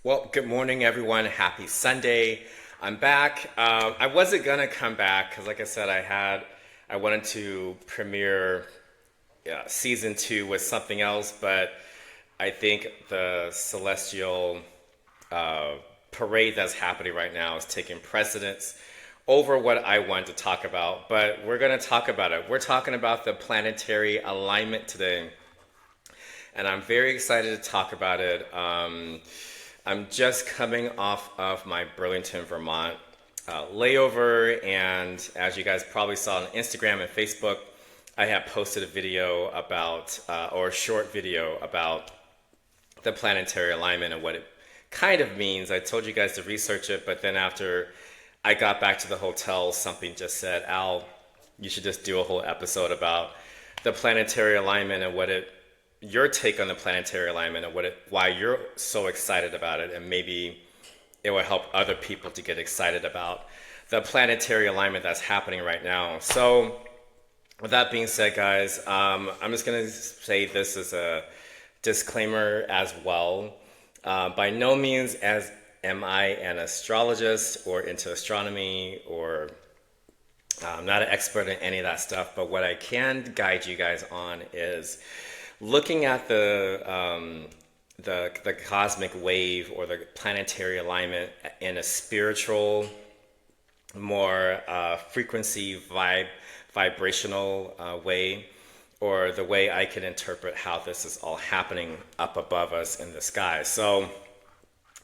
Well, good morning, everyone. Happy Sunday. I'm back. I wasn't gonna come back because, like I said, I wanted to premiere season two with something else, but I think the celestial parade that's happening right now is taking precedence over what I want to talk about. But we're gonna talk about it. We're talking about the planetary alignment today, and I'm very excited to talk about it. I'm just coming off of my Burlington, Vermont layover, and as you guys probably saw on Instagram and Facebook, I have posted a video about, or a short video about the planetary alignment and what it kind of means. I told you guys to research it, but then after I got back to the hotel, something just said, Al, you should just do a whole episode about the planetary alignment and what it your take on the planetary alignment and why you're so excited about it, and maybe it will help other people to get excited about the planetary alignment that's happening right now. So, with that being said, guys, I'm just gonna say this as a disclaimer as well. By no means am I an astrologist or into astronomy, or I'm not an expert in any of that stuff. But what I can guide you guys on is looking at the cosmic wave or the planetary alignment in a spiritual, more vibrational way, or the way I can interpret how this is all happening up above us in the sky. So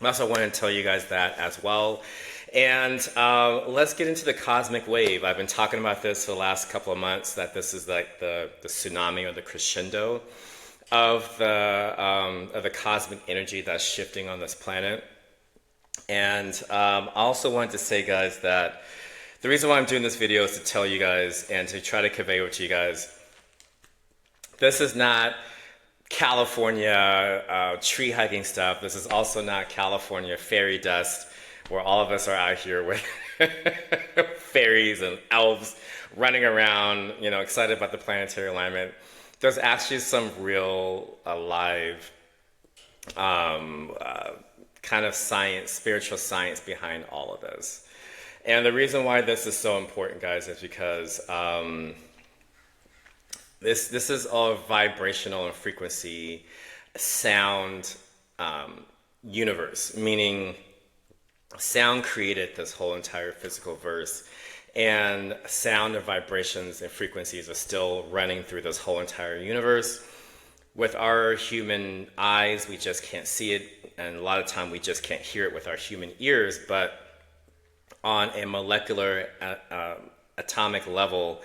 I also want to tell you guys that as well. And let's get into the cosmic wave. I've been talking about this for the last couple of months, that this is like the tsunami or the crescendo of the cosmic energy that's shifting on this planet. And I also wanted to say, guys, that the reason why I'm doing this video is to tell you guys and to try to convey it to you guys. This is not California tree hiking stuff. This is also not California fairy dust, where all of us are out here with fairies and elves running around, excited about the planetary alignment. There's actually some real alive kind of science, spiritual science behind all of this. And the reason why this is so important, guys, is because this is all vibrational and frequency sound universe, meaning sound created this whole entire physical verse, and sound and vibrations and frequencies are still running through this whole entire universe. With our human eyes, we just can't see it, and a lot of time we just can't hear it with our human ears, but on a molecular atomic level,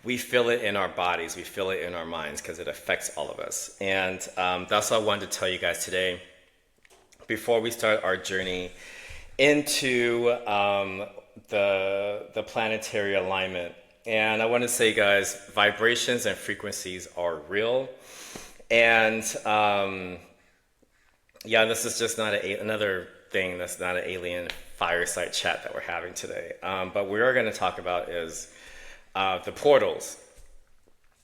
we feel it in our bodies, we feel it in our minds, because it affects all of us. And that's what I wanted to tell you guys today before we start our journey into the planetary alignment. And I want to say, guys, vibrations and frequencies are real. And yeah, this is just not another thing that's not an alien fireside chat that we're having today. But we are going to talk about is the portals.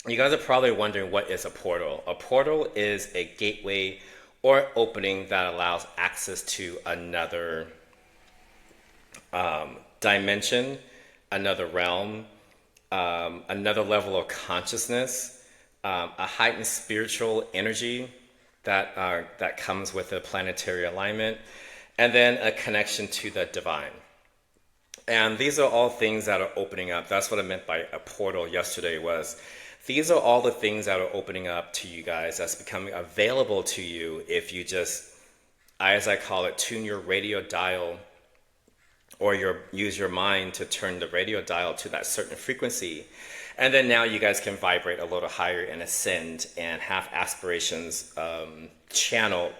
You guys are probably wondering, what is a portal? A portal is a gateway or opening that allows access to another dimension, another realm, another level of consciousness, a heightened spiritual energy that comes with the planetary alignment, and then a connection to the divine. And these are all things that are opening up. That's what I meant by a portal yesterday. Was these are all the things that are opening up to you guys, that's becoming available to you if you just, as I call it, tune your radio dial, or use your mind to turn the radio dial to that certain frequency. And then now you guys can vibrate a little higher and ascend and have aspirations channeled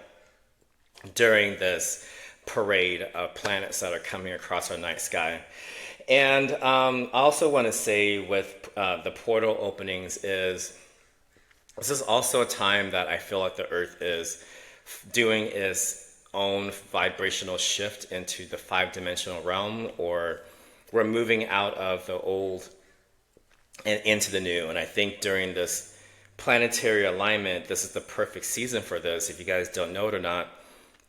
during this parade of planets that are coming across our night sky. And I also want to say with the portal openings is, this is also a time that I feel like the Earth is doing its own vibrational shift into the 5-dimensional realm, or we're moving out of the old and into the new. And I think during this planetary alignment, this is the perfect season for this. If you guys don't know it or not,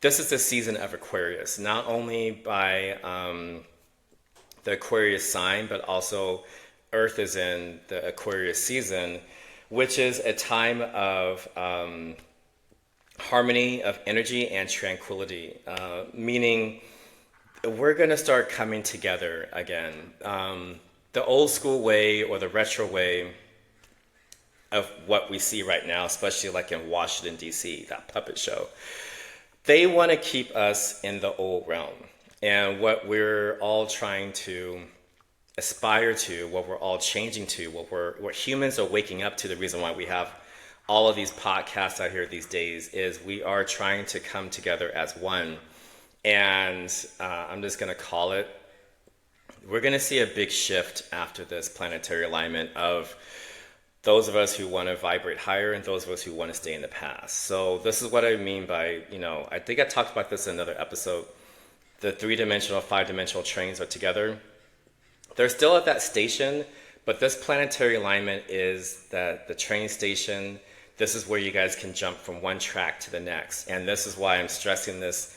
this is the season of Aquarius, not only by the Aquarius sign, but also Earth is in the Aquarius season, which is a time of harmony, of energy, and tranquility, meaning we're going to start coming together again. The old school way or the retro way of what we see right now, especially like in Washington, D.C., that puppet show, they want to keep us in the old realm. And what we're all trying to aspire to, what we're all changing to, what humans are waking up to, the reason why we have all of these podcasts out here these days, is we are trying to come together as one. And I'm just going to call it, we're going to see a big shift after this planetary alignment of those of us who want to vibrate higher and those of us who want to stay in the past. So this is what I mean by, I think I talked about this in another episode. The 3-dimensional, 5-dimensional trains are together. They're still at that station, but this planetary alignment is that the train station, this is where you guys can jump from one track to the next. And this is why I'm stressing this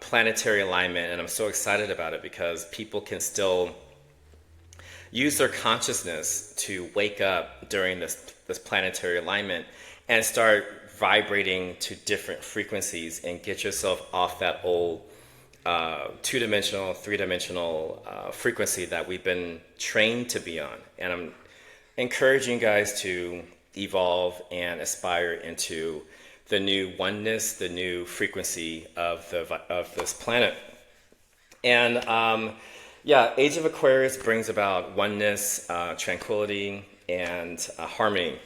planetary alignment, and I'm so excited about it because people can still use their consciousness to wake up during this planetary alignment and start vibrating to different frequencies and get yourself off that old 2-dimensional, 3-dimensional frequency that we've been trained to be on. And I'm encouraging you guys to evolve and aspire into the new oneness, the new frequency of this planet. And Age of Aquarius brings about oneness, tranquility, and harmony.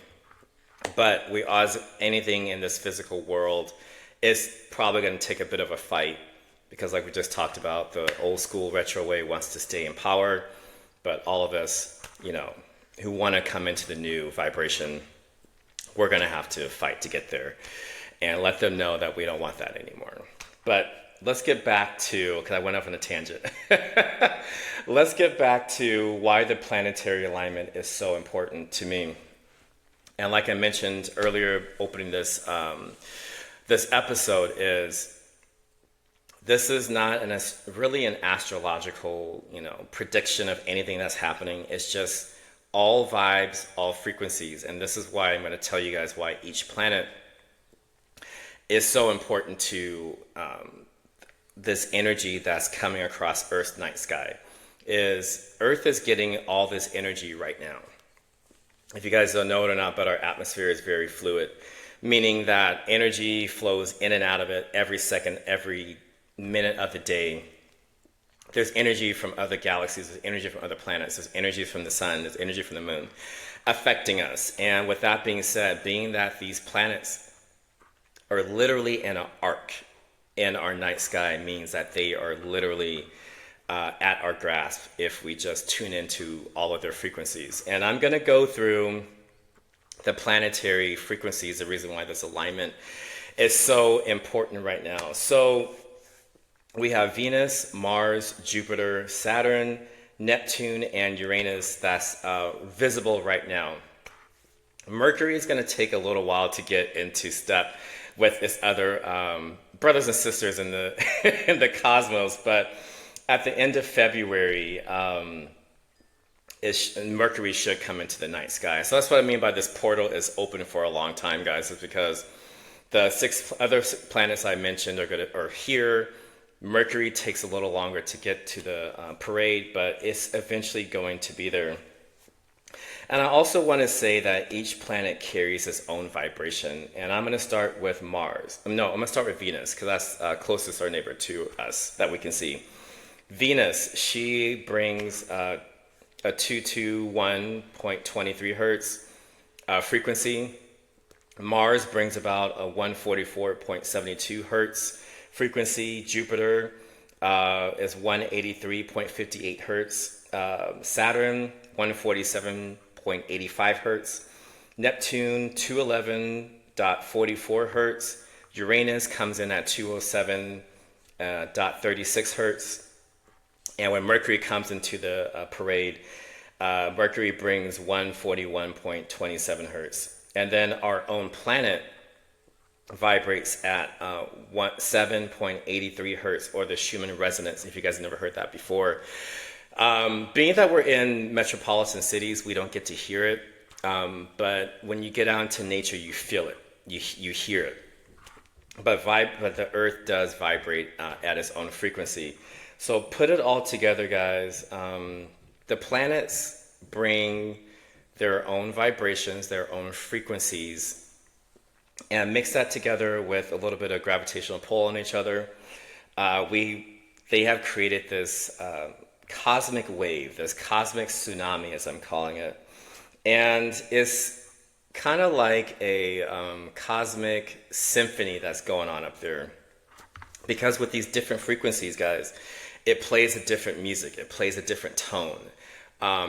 But as anything in this physical world, it's probably going to take a bit of a fight because, like we just talked about, the old school retro way wants to stay in power, but all of us, who want to come into the new vibration, we're going to have to fight to get there and let them know that we don't want that anymore. But let's get back to, because I went off on a tangent. Let's get back to why the planetary alignment is so important to me. And like I mentioned earlier, opening this episode, this is not really an astrological, prediction of anything that's happening. It's just all vibes, all frequencies. And this is why I'm going to tell you guys why each planet is so important to this energy that's coming across Earth's night sky. Earth is getting all this energy right now. If you guys don't know it or not, but our atmosphere is very fluid, meaning that energy flows in and out of it every second, every minute of the day. There's energy from other galaxies, there's energy from other planets, there's energy from the sun, there's energy from the moon affecting us. And with that being said, being that these planets are literally in an arc in our night sky means that they are literally at our grasp if we just tune into all of their frequencies. And I'm going to go through the planetary frequencies, the reason why this alignment is so important right now. So we have Venus, Mars, Jupiter, Saturn, Neptune, and Uranus that's visible right now. Mercury is going to take a little while to get into step with its other brothers and sisters in the in the cosmos, but at the end of February, Mercury should come into the night sky. So that's what I mean by this portal is open for a long time, guys. Is because the 6 other planets I mentioned are here. Mercury takes a little longer to get to the parade, but it's eventually going to be there. And I also want to say that each planet carries its own vibration. And I'm going to start with Mars. No, I'm going to start with Venus because that's closest our neighbor to us that we can see. Venus, she brings a 221.23 hertz frequency. Mars brings about a 144.72 hertz frequency. Jupiter is 183.58 hertz. Saturn, 147.85 hertz. Neptune, 211.44 hertz. Uranus comes in at 207.36 hertz. And when Mercury comes into the parade, Mercury brings 141.27 hertz. And then our own planet vibrates at 7.83 hertz, or the Schumann resonance, if you guys have never heard that before. Being that we're in metropolitan cities, we don't get to hear it. But when you get out into nature, you feel it, you hear it. But the Earth does vibrate at its own frequency. So put it all together, guys. The planets bring their own vibrations, their own frequencies, and mix that together with a little bit of gravitational pull on each other. They have created this cosmic wave, this cosmic tsunami, as I'm calling it, and it's kind of like a cosmic symphony that's going on up there. Because with these different frequencies, guys, it plays a different music. It plays a different tone.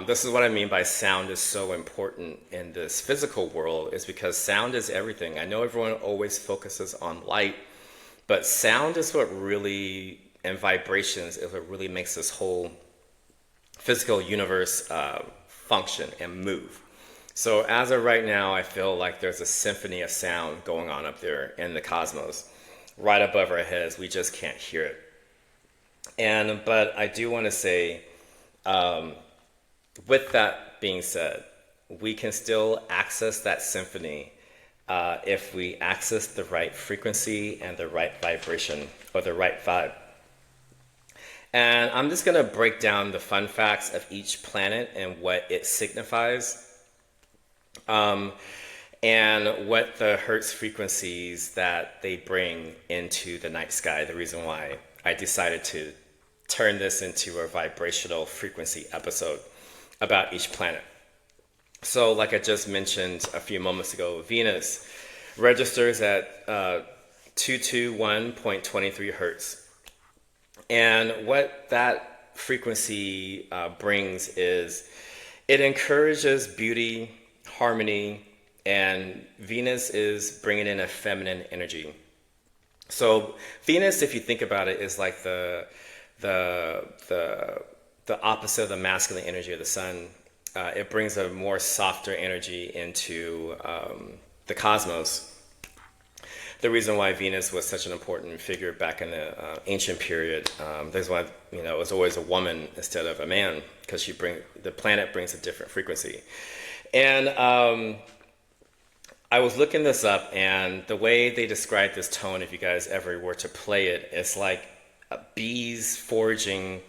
This is what I mean by sound is so important in this physical world, is because sound is everything. I know everyone always focuses on light, but sound is what really, and vibrations is what really makes this whole physical universe function and move. So as of right now, I feel like there's a symphony of sound going on up there in the cosmos, right above our heads. We just can't hear it. But I do want to say, with that being said, we can still access that symphony if we access the right frequency and the right vibration, or the right vibe. And I'm just going to break down the fun facts of each planet and what it signifies. And what the hertz frequencies that they bring into the night sky. The reason why I decided to turn this into a vibrational frequency episode about each planet. So like I just mentioned a few moments ago, Venus registers at 221.23 hertz. And what that frequency brings is it encourages beauty, harmony, and Venus is bringing in a feminine energy. So Venus, if you think about it, is like the opposite of the masculine energy of the sun. It brings a more softer energy into the cosmos. The reason why Venus was such an important figure back in the ancient period, that's why it was always a woman instead of a man, because the planet brings a different frequency. And I was looking this up, and the way they describe this tone, if you guys ever were to play it, it's like bees foraging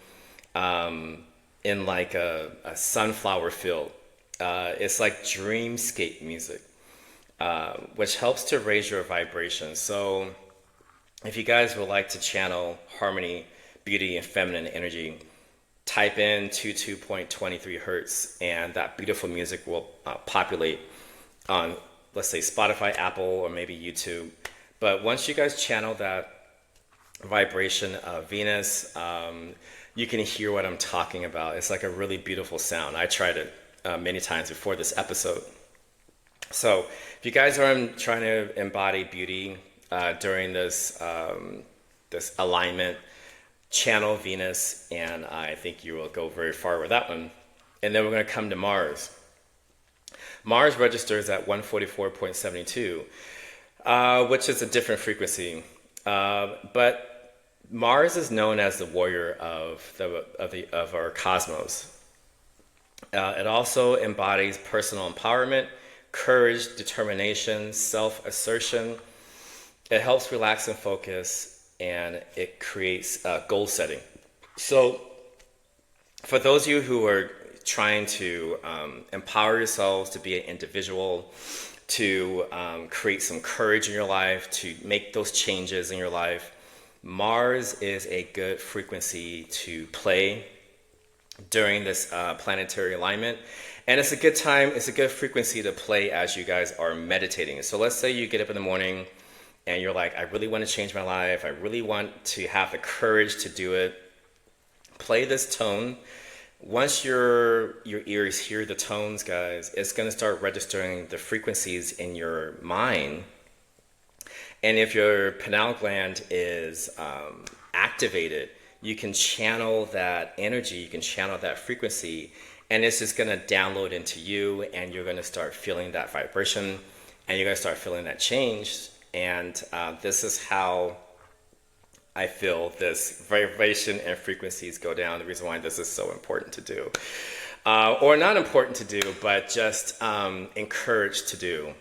in like a sunflower field. It's like dreamscape music, which helps to raise your vibration. So if you guys would like to channel harmony, beauty, and feminine energy, type in 22.23 hertz, and that beautiful music will populate on, let's say, Spotify, Apple, or maybe YouTube. But once you guys channel that vibration of Venus, you can hear what I'm talking about. It's like a really beautiful sound. I tried it many times before this episode. So if you guys are trying to embody beauty during this this alignment, channel Venus, and I think you will go very far with that one. And then we're going to come to Mars. Mars registers at 144.72, which is a different frequency. But Mars is known as the warrior of our cosmos. It also embodies personal empowerment, courage, determination, self-assertion. It helps relax and focus, and it creates goal setting. So for those of you who are trying to empower yourselves to be an individual, to create some courage in your life, to make those changes in your life, Mars is a good frequency to play during this planetary alignment. And it's a good time, it's a good frequency to play as you guys are meditating. So let's say you get up in the morning and you're like, I really want to change my life. I really want to have the courage to do it. Play this tone. Once your ears hear the tones, guys, it's going to start registering the frequencies in your mind. And if your pineal gland is activated, you can channel that energy, you can channel that frequency, and it's just going to download into you, and you're going to start feeling that vibration, and you're going to start feeling that change. And this is how I feel this vibration and frequencies go down. The reason why this is so important to do. Or not important to do, but just encouraged to do.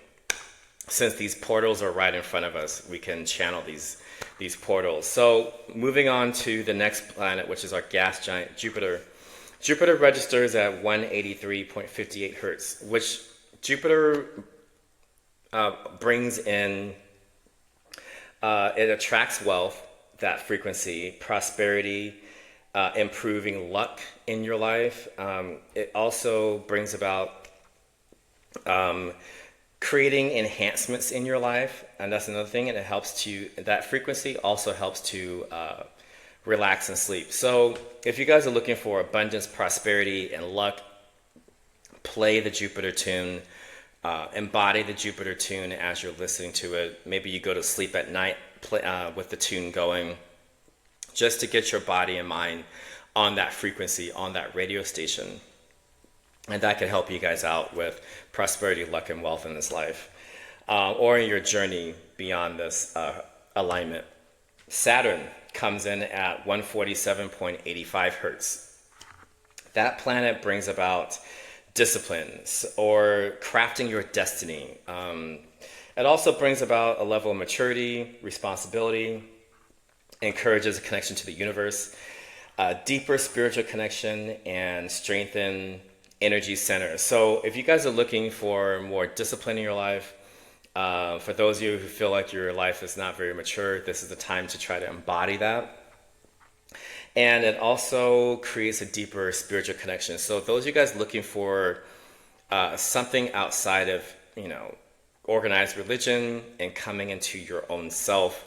Since these portals are right in front of us, we can channel these portals. So moving on to the next planet, which is our gas giant, Jupiter. Jupiter registers at 183.58 hertz, which Jupiter brings in, it attracts wealth, that frequency, prosperity, improving luck in your life. It also brings about creating enhancements in your life, and that's another thing. And it helps to, that frequency also helps to relax and sleep. So if you guys are looking for abundance, prosperity, and luck, play the Jupiter tune, embody the Jupiter tune as you're listening to it. Maybe you go to sleep at night with the tune going, just to get your body and mind on that frequency, on that radio station. And that can help you guys out with prosperity, luck, and wealth in this life, or in your journey beyond this alignment. Saturn comes in at 147.85 hertz. That planet brings about disciplines or crafting your destiny. It also brings about a level of maturity, responsibility, encourages a connection to the universe, a deeper spiritual connection, and strengthen energy centers. So if you guys are looking for more discipline in your life, for those of you who feel like your life is not very mature, this is the time to try to embody that. And it also creates a deeper spiritual connection. So those of you guys looking for something outside of, organized religion and coming into your own self,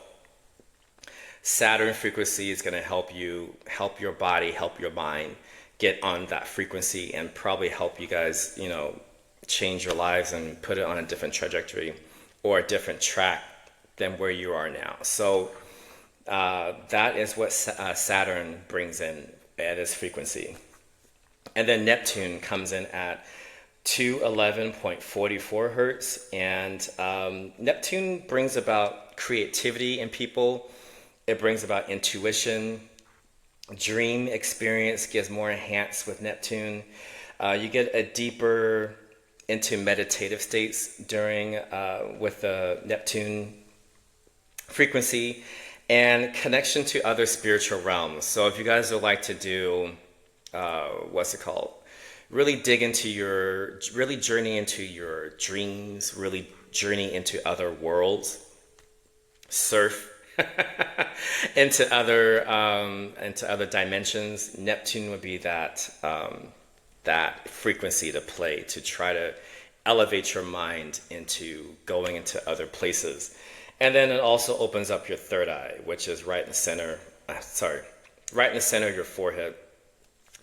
Saturn frequency is going to help you, help your body, help your mind get on that frequency, and probably help you guys, change your lives and put it on a different trajectory or a different track than where you are now. So that is what Saturn brings in at its frequency. And then Neptune comes in at 211.44 hertz. And Neptune brings about creativity in people. It brings about intuition. Dream experience gets more enhanced with Neptune. You get a deeper into meditative states during with the Neptune frequency, and connection to other spiritual realms. So if you guys would like to do really journey into your dreams, really journey into other worlds, surf into other dimensions, Neptune would be that frequency to play, to try to elevate your mind into going into other places. And then it also opens up your third eye, which is right in the center of your forehead.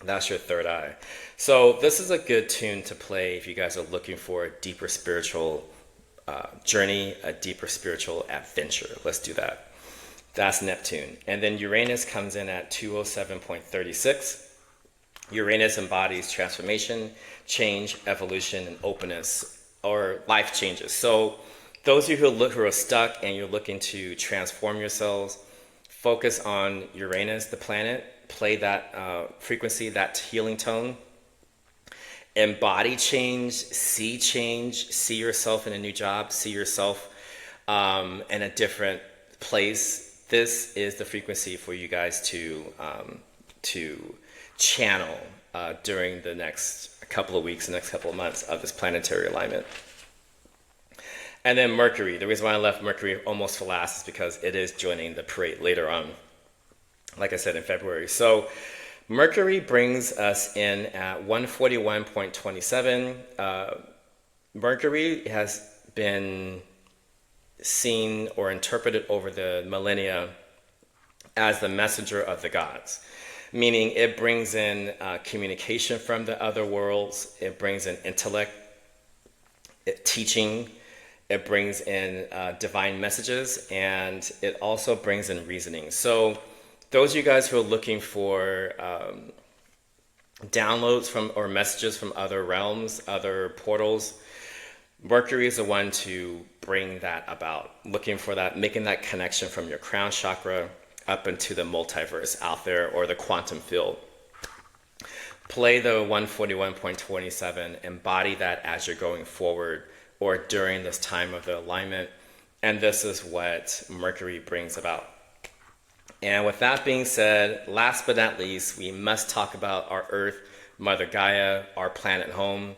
That's your third eye. So this is a good tune to play if you guys are looking for a deeper spiritual journey, a deeper spiritual adventure. Let's do that. That's Neptune. And then Uranus comes in at 207.36. Uranus embodies transformation, change, evolution, and openness, or life changes. So those of you who are stuck and you're looking to transform yourselves, focus on Uranus, the planet, play that frequency, that healing tone. Embody change, see yourself in a new job, see yourself in a different place. This is the frequency for you guys to channel during the next couple of weeks, the next couple of months of this planetary alignment. And then Mercury. The reason why I left Mercury almost for last is because it is joining the parade later on, like I said, in February. So Mercury brings us in at 141.27. Mercury has been seen or interpreted over the millennia as the messenger of the gods, meaning it brings in communication from the other worlds, it brings in intellect, teaching, it brings in divine messages, and it also brings in reasoning. So those of you guys who are looking for downloads from or messages from other realms, other portals, Mercury is the one to bring that about, looking for that, making that connection from your crown chakra up into the multiverse out there, or the quantum field. Play the 141.27, embody that as you're going forward or during this time of the alignment. And this is what Mercury brings about. And with that being said, last but not least, we must talk about our Earth, Mother Gaia, our planet home.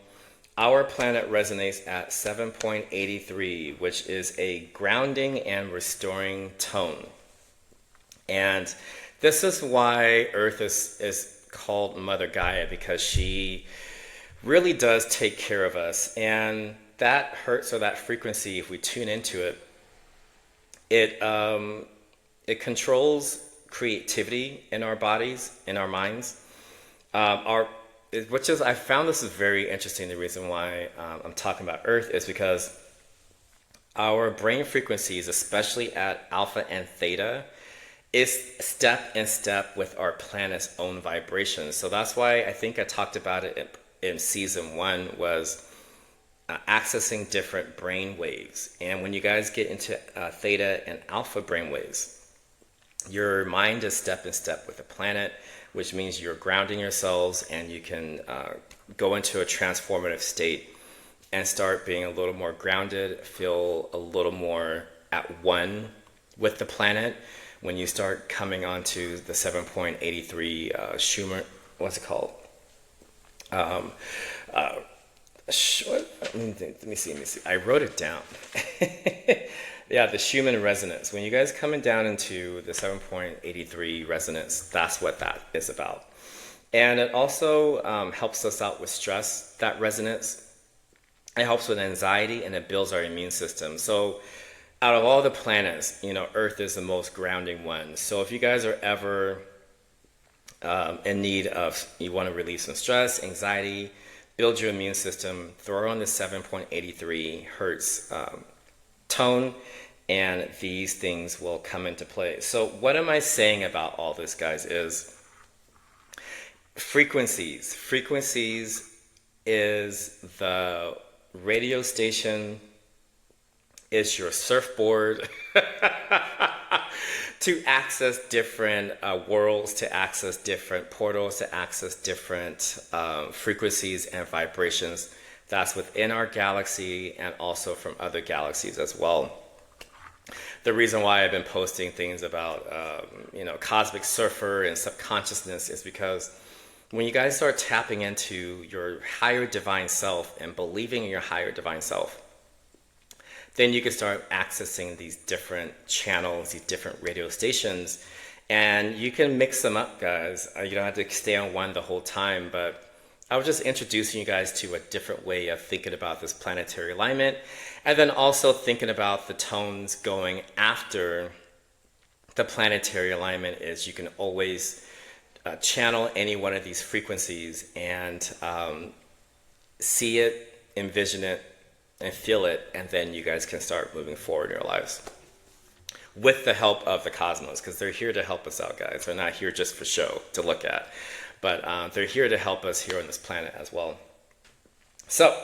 Our planet resonates at 7.83, which is a grounding and restoring tone. And this is why Earth is called Mother Gaia, because she really does take care of us. And that hertz, or that frequency, if we tune into it, it controls creativity in our bodies, in our minds. Which is, I found this is very interesting. The reason why I'm talking about Earth is because our brain frequencies, especially at alpha and theta, is step in step with our planet's own vibrations. So that's why I think I talked about it in season 1, was accessing different brain waves. And when you guys get into theta and alpha brain waves, your mind is step in step with the planet, which means you're grounding yourselves, and you can go into a transformative state and start being a little more grounded, feel a little more at one with the planet. When you start coming onto the 7.83 Schumann, what's it called? Let me see. I wrote it down. Yeah, the Schumann resonance. When you guys coming down into the 7.83 resonance, that's what that is about. And it also helps us out with stress, that resonance. It helps with anxiety, and it builds our immune system. So out of all the planets, Earth is the most grounding one. So if you guys are ever in need of, you want to release some stress, anxiety, build your immune system, throw on the 7.83 hertz tone, and these things will come into play. So what am I saying about all this, guys, is frequencies. Frequencies is the radio station, is your surfboard to access different worlds, to access different portals, to access different frequencies and vibrations that's within our galaxy, and also from other galaxies as well. The reason why I've been posting things about Cosmic Surfer and subconsciousness is because when you guys start tapping into your higher divine self and believing in your higher divine self, then you can start accessing these different channels, these different radio stations, and you can mix them up, guys. You don't have to stay on one the whole time, but I was just introducing you guys to a different way of thinking about this planetary alignment, and then also thinking about the tones going after the planetary alignment. Is you can always channel any one of these frequencies and see it, envision it, and feel it, and then you guys can start moving forward in your lives with the help of the cosmos, because they're here to help us out, guys. They're not here just for show to look at, but they're here to help us here on this planet as well. So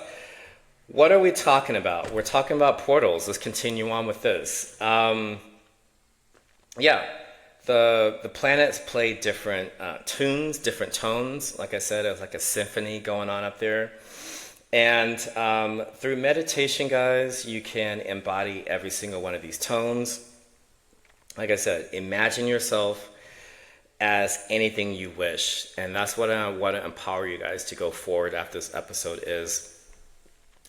what are we talking about? We're talking about portals. Let's continue on with this. The planets play different tunes, different tones. Like I said, it was like a symphony going on up there. And through meditation, guys, you can embody every single one of these tones. Like I said, imagine yourself as anything you wish. And that's what I want to empower you guys to go forward after this episode is,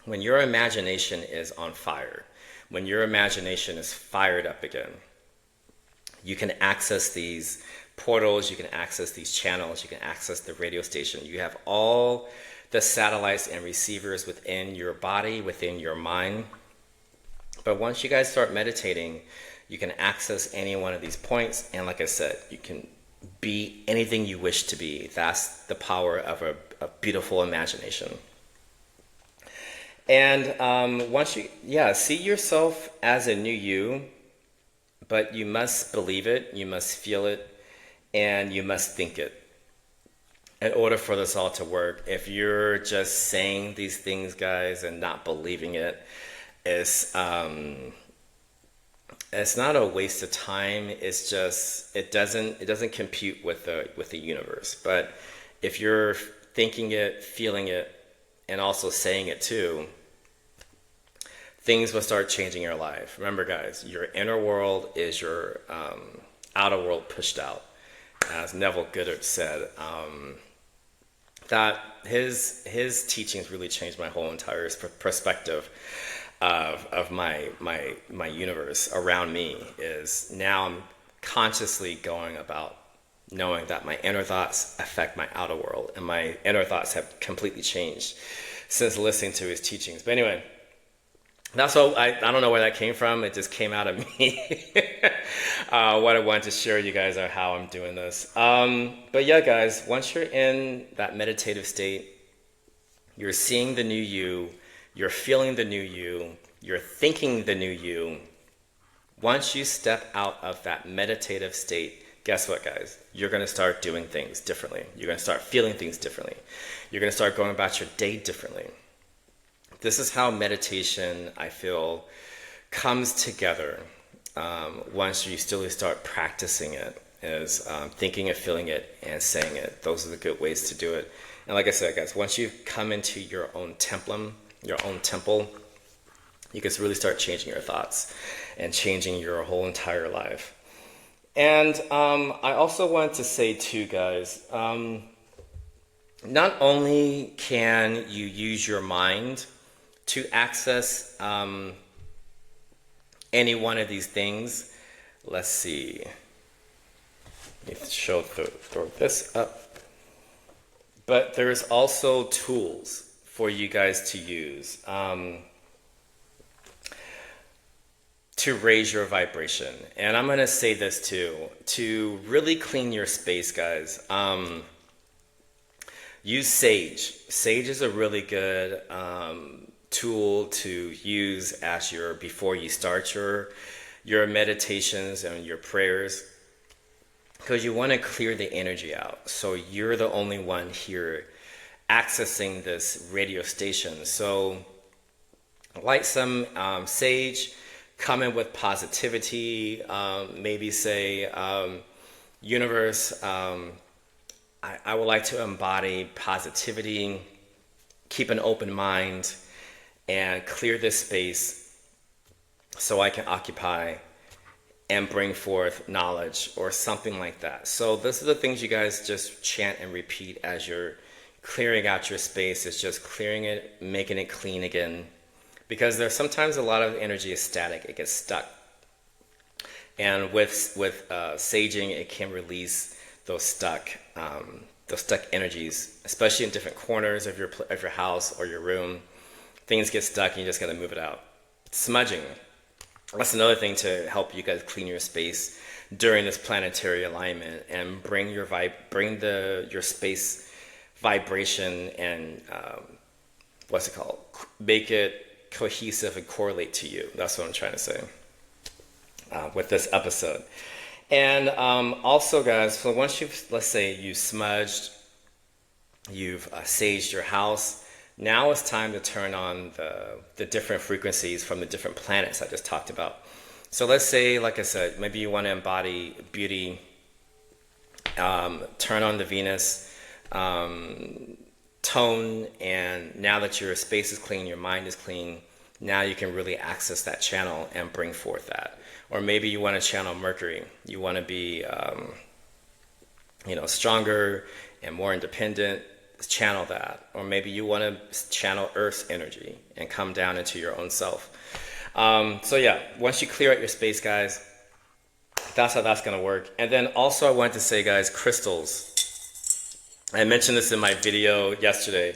when your imagination is on fire, when your imagination is fired up again, you can access these portals, you can access these channels, you can access the radio station. You have all the satellites and receivers within your body, within your mind. But once you guys start meditating, you can access any one of these points. And like I said, you can be anything you wish to be. That's the power of a beautiful imagination. And once you, see yourself as a new you, but you must believe it, you must feel it, and you must think it. in order for this all to work. If you're just saying these things, guys, and not believing it, it's not a waste of time. It's just it doesn't compute with the universe. But if you're thinking it, feeling it, and also saying it too, things will start changing your life. Remember, guys, your inner world is your outer world pushed out. As Neville Goddard said, that his teachings really changed my whole entire perspective of my universe around me. Is now I'm consciously going about knowing that my inner thoughts affect my outer world, and my inner thoughts have completely changed since listening to his teachings. But anyway, that's all. I don't know where that came from. It just came out of me. What I wanted to share with you guys are how I'm doing this. But yeah, guys, once you're in that meditative state, you're seeing the new you, you're feeling the new you, you're thinking the new you. Once you step out of that meditative state, guess what, guys? You're going to start doing things differently. You're going to start feeling things differently. You're going to start going about your day differently. This is how meditation, I feel, comes together once you still start practicing it, is thinking it, feeling it, and saying it. Those are the good ways to do it. And like I said, guys, once you come into your own temple, you can really start changing your thoughts and changing your whole entire life. And I also wanted to say too, guys, not only can you use your mind to access any one of these things. Let's see. Let me throw this up. But there's also tools for you guys to use to raise your vibration. And I'm going to say this too. To really clean your space, guys, use sage. Sage is a really good tool to use as before you start your meditations and your prayers, because you want to clear the energy out. So you're the only one here accessing this radio station. So light some sage, come in with positivity, maybe say, universe, I would like to embody positivity, keep an open mind, and clear this space so I can occupy and bring forth knowledge or something like that. So those are the things you guys just chant and repeat as you're clearing out your space. It's just clearing it, making it clean again. Because there's sometimes a lot of energy is static, it gets stuck. And with saging, it can release those stuck energies, especially in different corners of your house or your room. Things get stuck and you just gotta move it out. Smudging. That's another thing to help you guys clean your space during this planetary alignment and bring your space vibration and make it cohesive and correlate to you. That's what I'm trying to say with this episode. And also, guys, so once let's say you smudged, you've saged your house, now it's time to turn on the different frequencies from the different planets I just talked about. So let's say, like I said, maybe you want to embody beauty, turn on the Venus tone, and now that your space is clean, your mind is clean, now you can really access that channel and bring forth that. Or maybe you want to channel Mercury. You want to be, stronger and more independent. Channel that. Or maybe you want to channel Earth's energy and come down into your own self. So yeah, once you clear out your space, guys, that's how that's going to work. And then also I wanted to say, guys, crystals. I mentioned this in my video yesterday.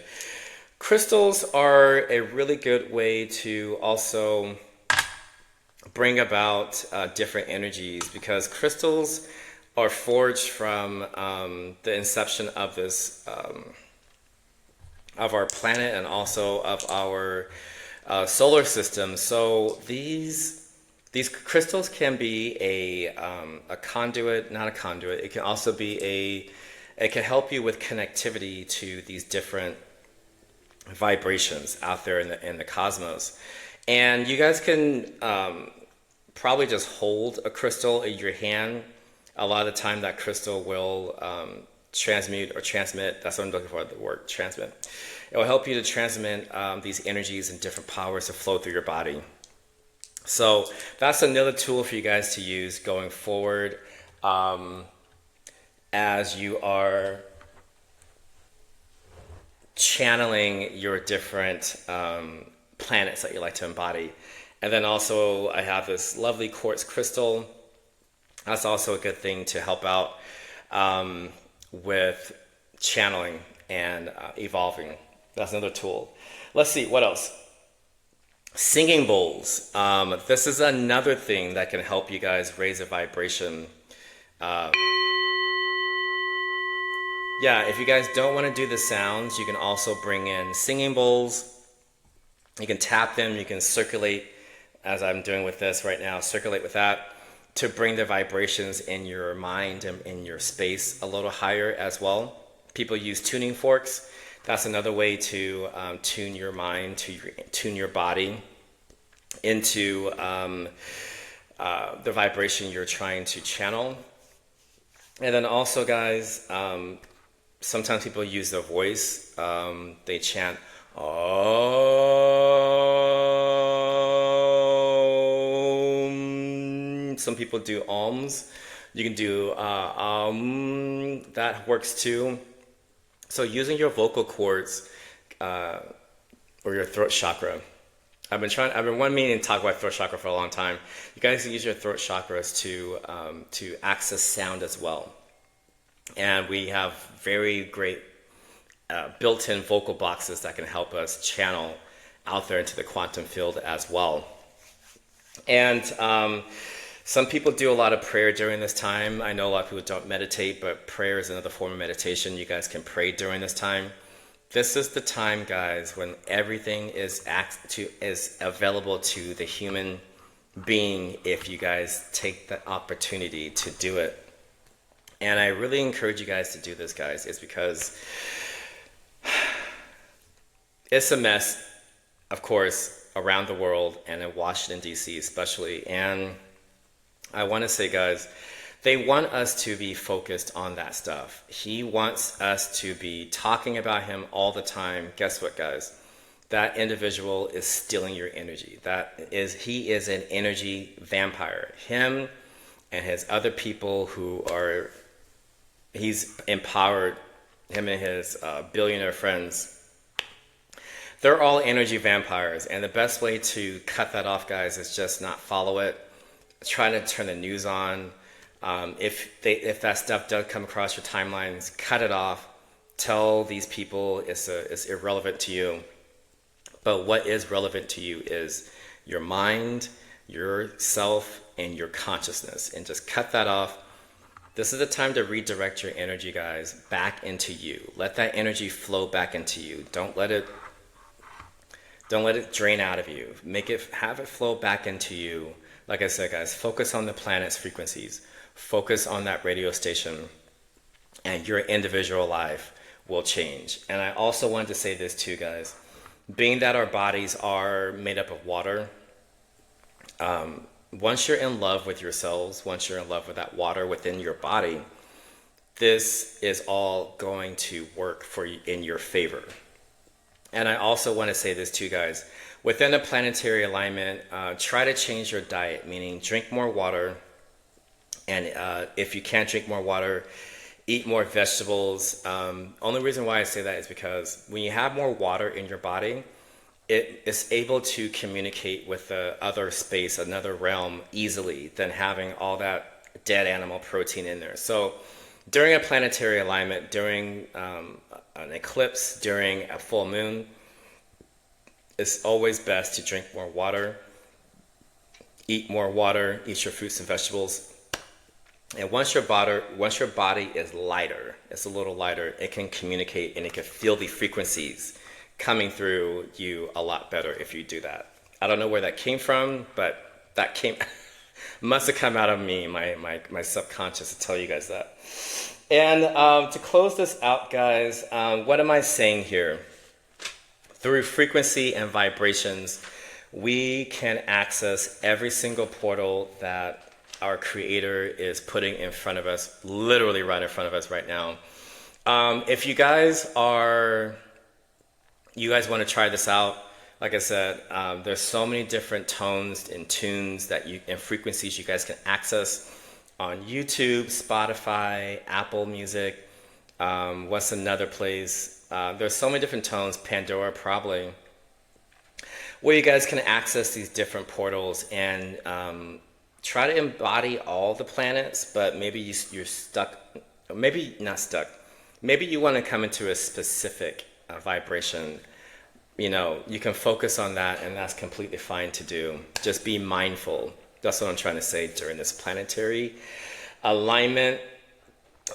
Crystals are a really good way to also bring about different energies, because crystals are forged from the inception of this of our planet and also of our solar system. So these crystals can be a conduit, not a conduit. It can also be it can help you with connectivity to these different vibrations out there in the cosmos. And you guys can probably just hold a crystal in your hand. A lot of the time that crystal will transmute or transmit. That's what I'm looking for, the word transmit. It will help you to transmit these energies and different powers to flow through your body. So that's another tool for you guys to use going forward as you are channeling your different planets that you like to embody. And then also I have this lovely quartz crystal. That's also a good thing to help out with channeling and evolving. That's another tool. Let's see, what else? Singing bowls. This is another thing that can help you guys raise a vibration. Yeah, if you guys don't want to do the sounds, you can also bring in singing bowls. You can tap them, you can circulate, as I'm doing with this right now, circulate with that to bring the vibrations in your mind and in your space a little higher as well. People use tuning forks. That's another way to tune your mind, tune your body into the vibration you're trying to channel. And then also, guys, sometimes people use their voice. They chant, Om. Some people do Oms. You can do that works too. So using your vocal cords or your throat chakra. I've been wanting to talk about throat chakra for a long time. You guys can use your throat chakras to access sound as well. And we have very great built-in vocal boxes that can help us channel out there into the quantum field as well. And some people do a lot of prayer during this time. I know a lot of people don't meditate, but prayer is another form of meditation. You guys can pray during this time. This is the time, guys, when everything is available to the human being if you guys take the opportunity to do it. And I really encourage you guys to do this, guys. It's because it's a mess, of course, around the world and in Washington, D.C. especially. And I want to say, guys, they want us to be focused on that stuff. He wants us to be talking about him all the time. Guess what, guys? That individual is stealing your energy. He is an energy vampire. Him and his other people he's empowered, him and his billionaire friends. They're all energy vampires. And the best way to cut that off, guys, is just not follow it. Try to turn the news on. If that stuff does come across your timelines, cut it off. Tell these people it's irrelevant to you. But what is relevant to you is your mind, yourself, and your consciousness. And just cut that off. This is the time to redirect your energy, guys, back into you. Let that energy flow back into you. Don't let it drain out of you. Have it flow back into you. Like I said, guys, focus on the planet's frequencies. Focus on that radio station, and your individual life will change. And I also wanted to say this too, guys. Being that our bodies are made up of water, once you're in love with yourselves, once you're in love with that water within your body, this is all going to work for you in your favor. And I also want to say this too, guys. Within a planetary alignment, try to change your diet, meaning drink more water. And if you can't drink more water, eat more vegetables. Only reason why I say that is because when you have more water in your body, it is able to communicate with the other space, another realm, easily than having all that dead animal protein in there. So during a planetary alignment, during an eclipse, during a full moon, it's always best to drink more water, eat more water, eat your fruits and vegetables. And once your body is lighter, it's a little lighter, it can communicate and it can feel the frequencies coming through you a lot better if you do that. I don't know where that came from, but that came Must have come out of me, my subconscious, to tell you guys that. And to close this out, guys, what am I saying here? Through frequency and vibrations, we can access every single portal that our Creator is putting in front of us, literally right in front of us right now. If you guys want to try this out, like I said, there's so many different tones and tunes and frequencies you guys can access on YouTube, Spotify, Apple Music. What's another place? There's so many different tones, Pandora probably, where you guys can access these different portals and try to embody all the planets, but maybe you're stuck, maybe not stuck. Maybe you want to come into a specific vibration. You can focus on that, and that's completely fine to do. Just be mindful. That's what I'm trying to say during this planetary alignment.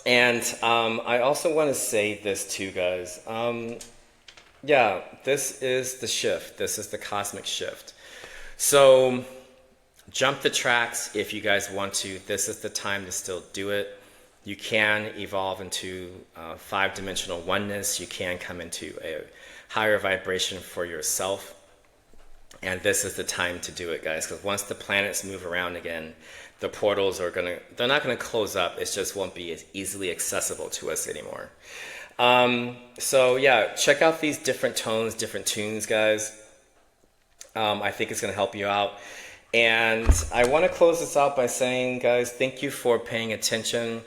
And I also want to say this too, guys. Yeah, this is the shift. This is the cosmic shift. So jump the tracks if you guys want to. This is the time to still do it. You can evolve into five-dimensional oneness. You can come into a higher vibration for yourself. And this is the time to do it, guys, because once the planets move around again, the portals they're not gonna close up. It just won't be as easily accessible to us anymore. So yeah, check out these different tones, different tunes, guys. I think it's gonna help you out. And I want to close this out by saying, guys, thank you for paying attention.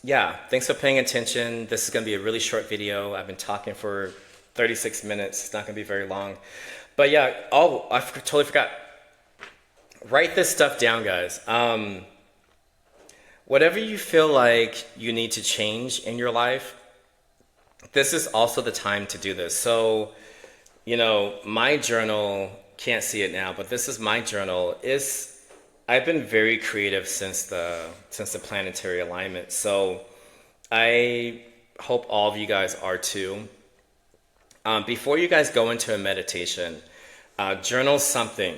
Yeah, thanks for paying attention. This is going to be a really short video. I've been talking for 36 minutes. It's not going to be very long. But yeah, I totally forgot. Write this stuff down, guys. Whatever you feel like you need to change in your life, this is also the time to do this. So, my journal, can't see it now, but this is my journal. I've been very creative since the planetary alignment. So I hope all of you guys are too. Before you guys go into a meditation, journal something.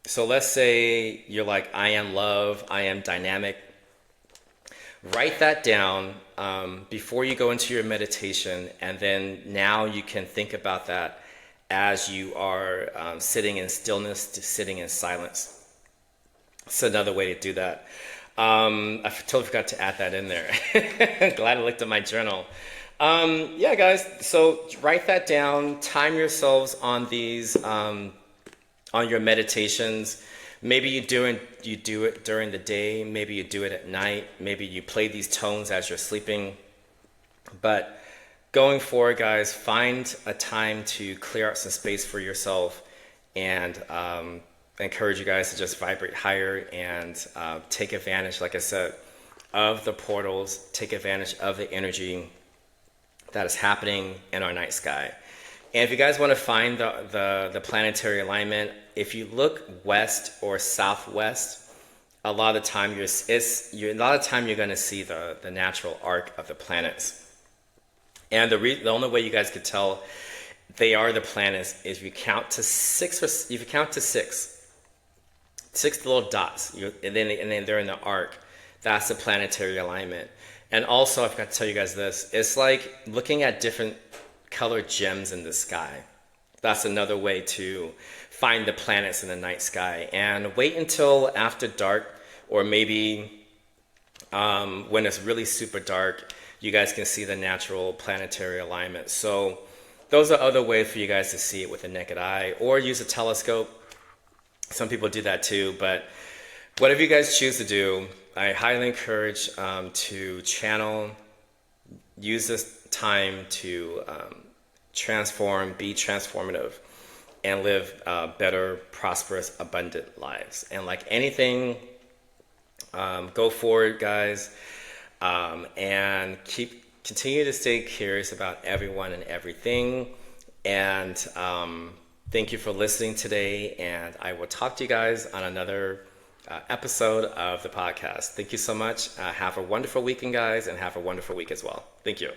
So let's say you're like, I am love, I am dynamic. Write that down before you go into your meditation, and then now you can think about that as you are sitting in stillness, sitting in silence. It's another way to do that. I totally forgot to add that in there. Glad I looked at my journal. Yeah, guys, so write that down. Time yourselves on these, on your meditations. Maybe you do it during the day. Maybe you do it at night. Maybe you play these tones as you're sleeping. But going forward, guys, find a time to clear out some space for yourself, and encourage you guys to just vibrate higher and take advantage, like I said, of the portals. Take advantage of the energy that is happening in our night sky. And if you guys want to find the planetary alignment, if you look west or southwest, a lot of the time you're going to see the natural arc of the planets. And the only way you guys could tell they are the planets is if you count to six, six little dots, and then they're in the arc. That's the planetary alignment. And also, I forgot to tell you guys this. It's like looking at different colored gems in the sky. That's another way to find the planets in the night sky. And wait until after dark, or maybe when it's really super dark, you guys can see the natural planetary alignment. So those are other ways for you guys to see it with the naked eye, or use a telescope. Some people do that too, but whatever you guys choose to do, I highly encourage to channel, use this time to transform, be transformative, and live better, prosperous, abundant lives. And like anything, go forward, guys, and continue to stay curious about everyone and everything. And thank you for listening today, and I will talk to you guys on another episode of the podcast. Thank you so much. Have a wonderful weekend, guys, and have a wonderful week as well. Thank you.